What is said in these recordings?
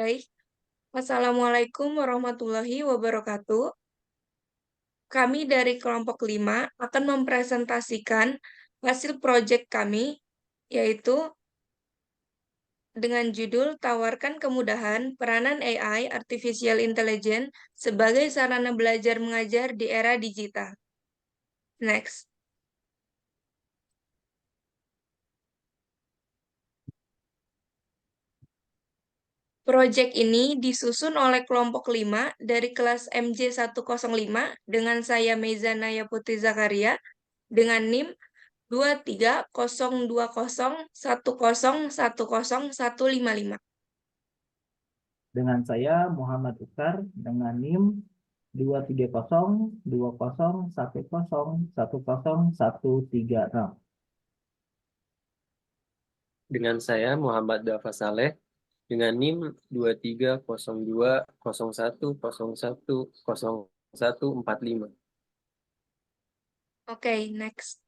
Baik, Assalamualaikum warahmatullahi wabarakatuh. Kami dari kelompok 5 akan mempresentasikan hasil proyek kami, yaitu dengan judul Tawarkan Kemudahan Peranan AI Artificial Intelligence sebagai sarana belajar mengajar di era digital. Next. Proyek ini disusun oleh kelompok 5 dari kelas MJ105 dengan saya Meza Naya Putri Zakaria dengan NIM 230201010155. Dengan saya Muhammad Ukar dengan NIM 2302010101036. Dengan saya Muhammad Dafa Saleh dengan NIM 230201010145. Oke, next.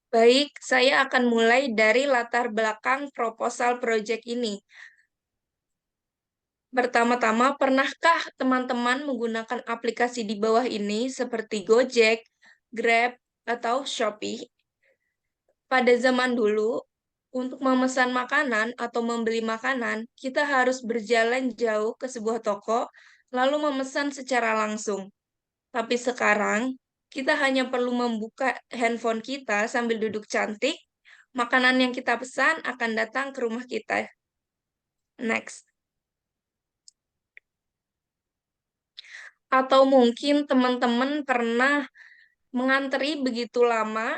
Baik, saya akan mulai dari latar belakang proposal proyek ini. Pertama-tama, pernahkah teman-teman menggunakan aplikasi di bawah ini seperti Gojek, Grab, atau Shopee? Pada zaman dulu, untuk memesan makanan atau membeli makanan, kita harus berjalan jauh ke sebuah toko, lalu memesan secara langsung. Tapi sekarang, kita hanya perlu membuka handphone kita sambil duduk cantik, makanan yang kita pesan akan datang ke rumah kita. Next. Atau mungkin teman-teman pernah mengantri begitu lama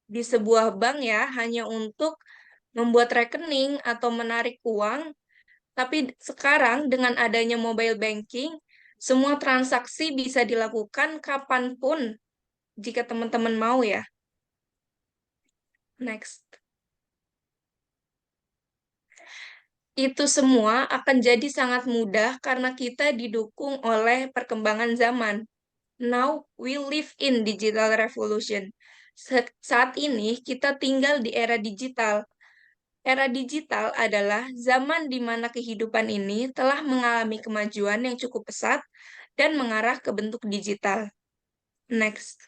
di sebuah bank ya, hanya untuk membuat rekening atau menarik uang. Tapi sekarang dengan adanya mobile banking, semua transaksi bisa dilakukan kapanpun jika teman-teman mau ya. Next. Itu semua akan jadi sangat mudah karena kita didukung oleh perkembangan zaman. Now we live in digital revolution. Saat ini kita tinggal di era digital. Era digital adalah zaman di mana kehidupan ini telah mengalami kemajuan yang cukup pesat dan mengarah ke bentuk digital. Next.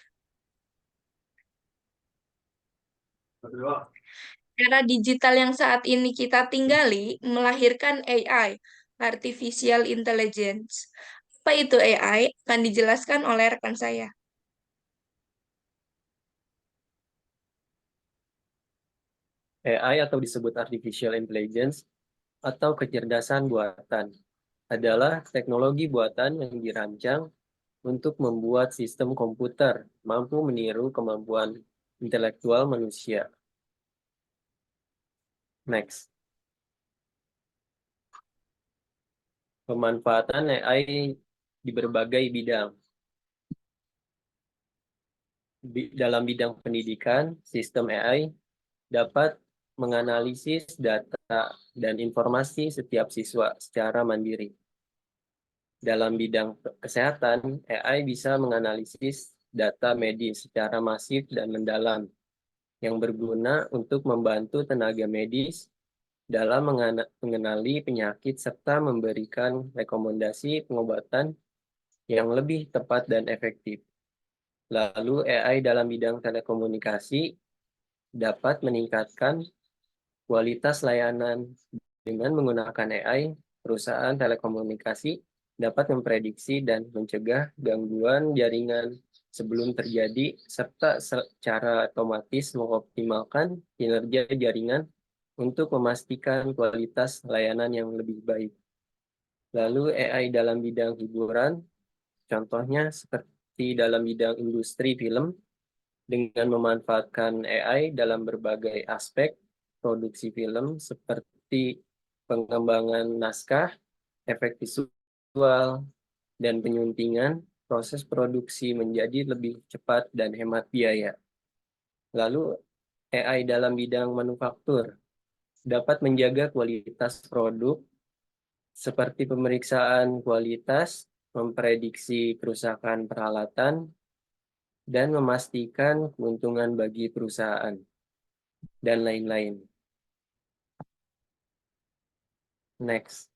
Era digital yang saat ini kita tinggali melahirkan AI, Artificial Intelligence. Apa itu AI? Akan dijelaskan oleh rekan saya. AI atau disebut Artificial Intelligence atau kecerdasan buatan adalah teknologi buatan yang dirancang untuk membuat sistem komputer mampu meniru kemampuan intelektual manusia. Next. Pemanfaatan AI di berbagai bidang. Dalam bidang pendidikan, sistem AI dapat menganalisis data dan informasi setiap siswa secara mandiri. Dalam bidang kesehatan, AI bisa menganalisis data medis secara masif dan mendalam yang berguna untuk membantu tenaga medis dalam mengenali penyakit serta memberikan rekomendasi pengobatan yang lebih tepat dan efektif. Lalu AI dalam bidang telekomunikasi dapat meningkatkan kualitas layanan. Dengan menggunakan AI, perusahaan telekomunikasi dapat memprediksi dan mencegah gangguan jaringan sebelum terjadi, serta secara otomatis mengoptimalkan kinerja jaringan untuk memastikan kualitas layanan yang lebih baik. Lalu AI dalam bidang hiburan, contohnya seperti dalam bidang industri film, dengan memanfaatkan AI dalam berbagai aspek produksi film seperti pengembangan naskah, efek visual, dan penyuntingan, proses produksi menjadi lebih cepat dan hemat biaya. Lalu AI dalam bidang manufaktur dapat menjaga kualitas produk seperti pemeriksaan kualitas, memprediksi kerusakan peralatan, dan memastikan keuntungan bagi perusahaan, dan lain-lain. Next.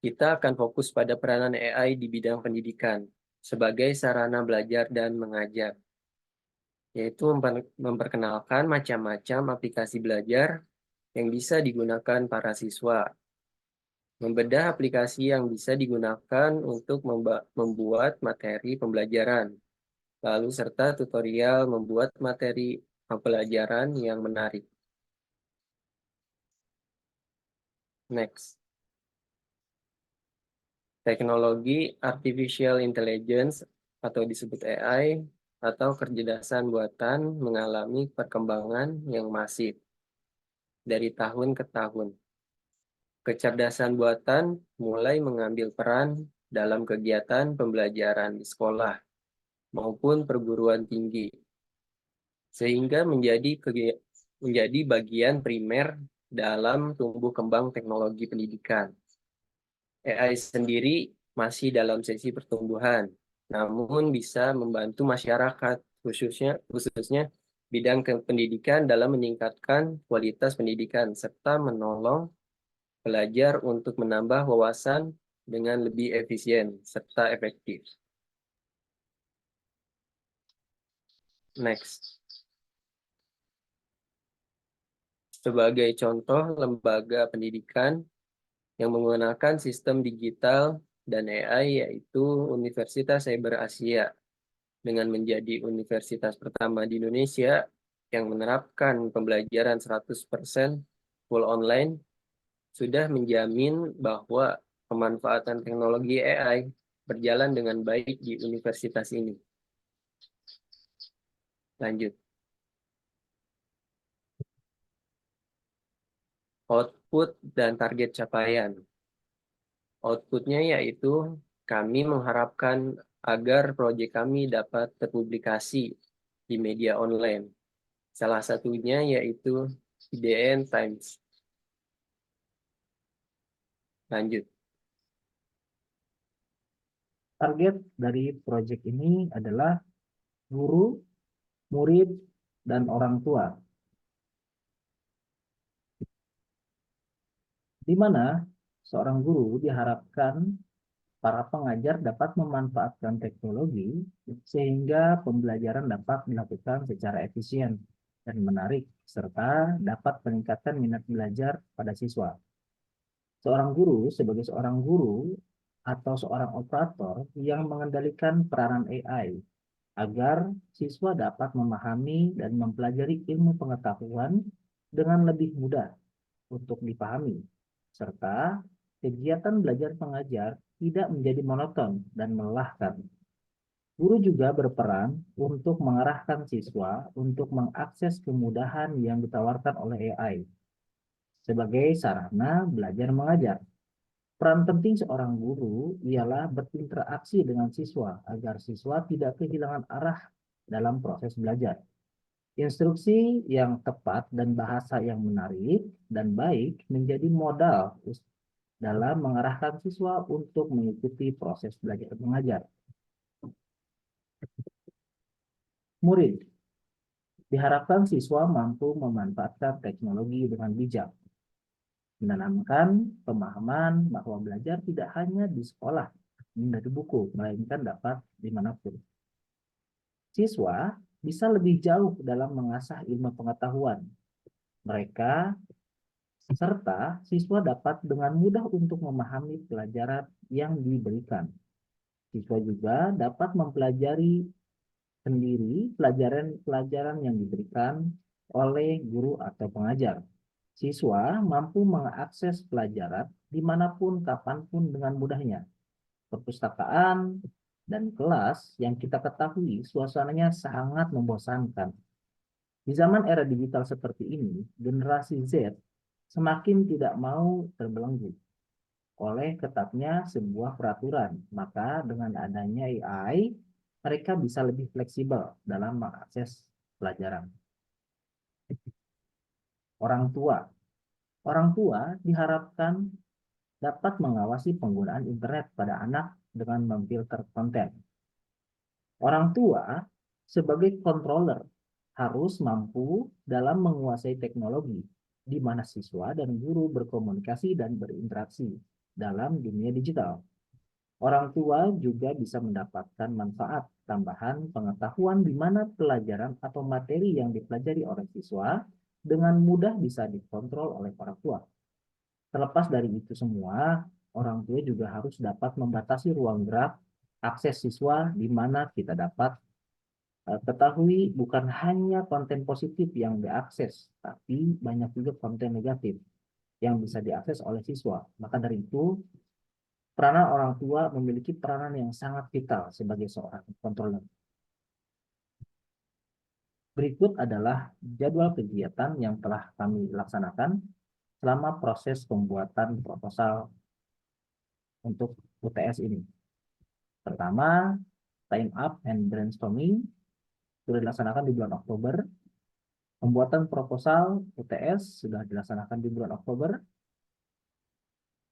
Kita akan fokus pada peranan AI di bidang pendidikan sebagai sarana belajar dan mengajar, yaitu memperkenalkan macam-macam aplikasi belajar yang bisa digunakan para siswa, membedah aplikasi yang bisa digunakan untuk membuat materi pembelajaran, lalu serta tutorial membuat materi pembelajaran yang menarik. Next. Teknologi Artificial Intelligence atau disebut AI atau kecerdasan buatan mengalami perkembangan yang masif dari tahun ke tahun. Kecerdasan buatan mulai mengambil peran dalam kegiatan pembelajaran di sekolah maupun perguruan tinggi, sehingga menjadi bagian primer dalam tumbuh kembang teknologi pendidikan. AI sendiri masih dalam sesi pertumbuhan, namun bisa membantu masyarakat, khususnya bidang pendidikan dalam meningkatkan kualitas pendidikan, serta menolong pelajar untuk menambah wawasan dengan lebih efisien serta efektif. Next. Sebagai contoh lembaga pendidikan yang menggunakan sistem digital dan AI, yaitu Universitas Cyber Asia, dengan menjadi universitas pertama di Indonesia yang menerapkan pembelajaran 100% full online, sudah menjamin bahwa pemanfaatan teknologi AI berjalan dengan baik di universitas ini. Lanjut. Output dan target capaian. Outputnya yaitu kami mengharapkan agar proyek kami dapat terpublikasi di media online. Salah satunya yaitu IDN Times. Lanjut. Target dari proyek ini adalah guru, murid, dan orang tua, di mana seorang guru diharapkan para pengajar dapat memanfaatkan teknologi sehingga pembelajaran dapat dilakukan secara efisien dan menarik, serta dapat meningkatkan minat belajar pada siswa. Seorang guru sebagai seorang guru atau seorang operator yang mengendalikan peranan AI agar siswa dapat memahami dan mempelajari ilmu pengetahuan dengan lebih mudah untuk dipahami, serta kegiatan belajar mengajar tidak menjadi monoton dan melelahkan. Guru juga berperan untuk mengarahkan siswa untuk mengakses kemudahan yang ditawarkan oleh AI sebagai sarana belajar mengajar. Peran penting seorang guru ialah berinteraksi dengan siswa agar siswa tidak kehilangan arah dalam proses belajar. Instruksi yang tepat dan bahasa yang menarik dan baik menjadi modal dalam mengarahkan siswa untuk mengikuti proses belajar mengajar. Murid diharapkan siswa mampu memanfaatkan teknologi dengan bijak, menanamkan pemahaman bahwa belajar tidak hanya di sekolah dari buku, melainkan dapat dimanapun. Siswa bisa lebih jauh dalam mengasah ilmu pengetahuan mereka, serta siswa dapat dengan mudah untuk memahami pelajaran yang diberikan. Siswa juga dapat mempelajari sendiri pelajaran yang diberikan oleh guru atau pengajar. Siswa mampu mengakses pelajaran dimanapun, kapanpun dengan mudahnya. Perpustakaan dan kelas yang kita ketahui suasananya sangat membosankan. Di zaman era digital seperti ini, generasi Z semakin tidak mau terbelenggu oleh ketatnya sebuah peraturan. Maka dengan adanya AI, mereka bisa lebih fleksibel dalam mengakses pelajaran. Orang tua. Orang tua diharapkan dapat mengawasi penggunaan internet pada anak dengan memfilter konten. Orang tua sebagai controller harus mampu dalam menguasai teknologi, di mana siswa dan guru berkomunikasi dan berinteraksi dalam dunia digital. Orang tua juga bisa mendapatkan manfaat tambahan pengetahuan di mana pelajaran atau materi yang dipelajari oleh siswa dengan mudah bisa dikontrol oleh orang tua. Terlepas dari itu semua, orang tua juga harus dapat membatasi ruang gerak akses siswa di mana kita dapat ketahui bukan hanya konten positif yang diakses, tapi banyak juga konten negatif yang bisa diakses oleh siswa. Maka dari itu, peranan orang tua memiliki peranan yang sangat vital sebagai seorang controller. Berikut adalah jadwal kegiatan yang telah kami laksanakan selama proses pembuatan proposal untuk UTS ini. Pertama, time up and brainstorming sudah dilaksanakan di bulan Oktober. Pembuatan proposal UTS sudah dilaksanakan di bulan Oktober.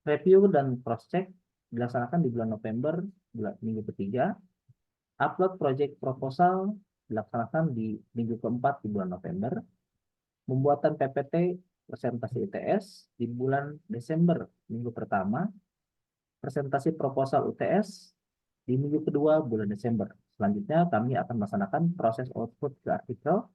Review dan cross-check dilaksanakan di bulan November, minggu ketiga. Upload project proposal dilaksanakan di minggu keempat di bulan November. Pembuatan PPT presentasi UTS di bulan Desember, minggu pertama. Presentasi proposal UTS di minggu kedua bulan Desember. Selanjutnya kami akan melaksanakan proses output ke artikel,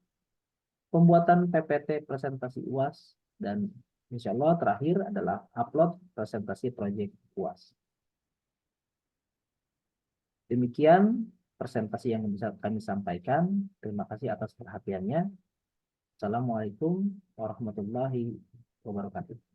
pembuatan PPT presentasi UAS, dan insya Allah terakhir adalah upload presentasi proyek UAS. Demikian presentasi yang bisa kami sampaikan. Terima kasih atas perhatiannya. Assalamualaikum warahmatullahi wabarakatuh.